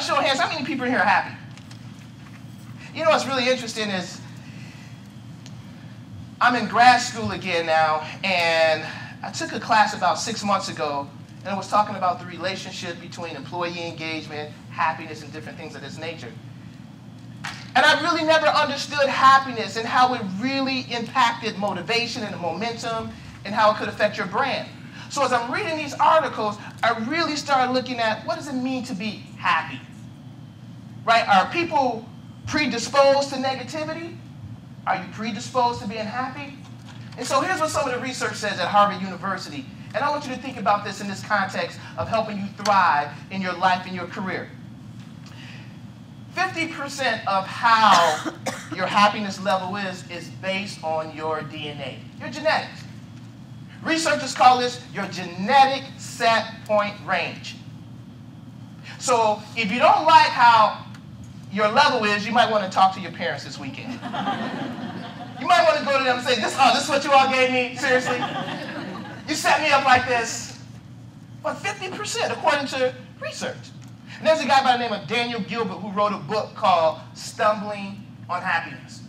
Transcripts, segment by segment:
show of hands, how many people in here are happy? You know what's really interesting is I'm in grad school again now, and I took a class about 6 months ago, and it was talking about the relationship between employee engagement, happiness, and different things of this nature. And I really never understood happiness and how it really impacted motivation and momentum and how it could affect your brand. So as I'm reading these articles, I really started looking at what does it mean to be happy? Right? Are people predisposed to negativity? Are you predisposed to being happy? And so here's what some of the research says at Harvard University. And I want you to think about this in this context of helping you thrive in your life and your career. 50% of how your happiness level is based on your DNA, your genetics. Researchers call this your genetic set point range. So if you don't like how your level is, you might want to talk to your parents this weekend. You might want to go to them and say, this is what you all gave me? Seriously? You set me up like this? But 50%, according to research. And there's a guy by the name of Daniel Gilbert who wrote a book called Stumbling on Happiness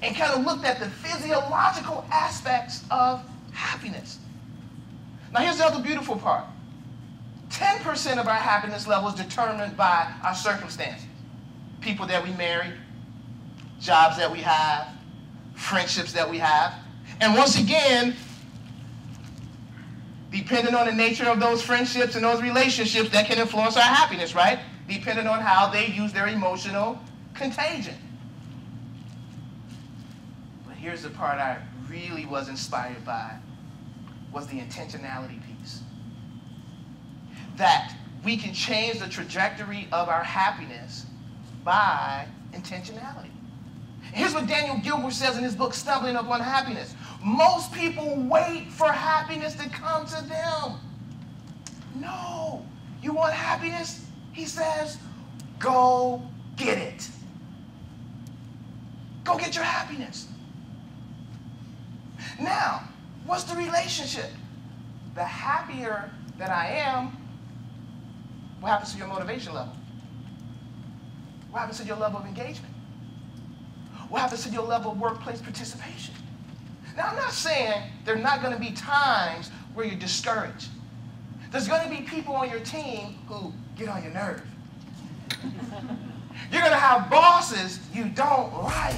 and kind of looked at the physiological aspects of happiness. Now here's the other beautiful part. 10% of our happiness level is determined by our circumstances. People that we marry, jobs that we have, friendships that we have. And once again, depending on the nature of those friendships and those relationships, that can influence our happiness, right? Depending on how they use their emotional contagion. But here's the part I really was inspired by, was the intentionality piece. That we can change the trajectory of our happiness by intentionality. Here's what Daniel Gilbert says in his book, Stumbling Upon Happiness. Most people wait for happiness to come to them. No. You want happiness? He says, go get it. Go get your happiness. Now, what's the relationship? The happier that I am, what happens to your motivation level? What happens to your level of engagement? What happens to your level of workplace participation? Now, I'm not saying there are not going to be times where you're discouraged. There's going to be people on your team who get on your nerve. You're going to have bosses you don't like.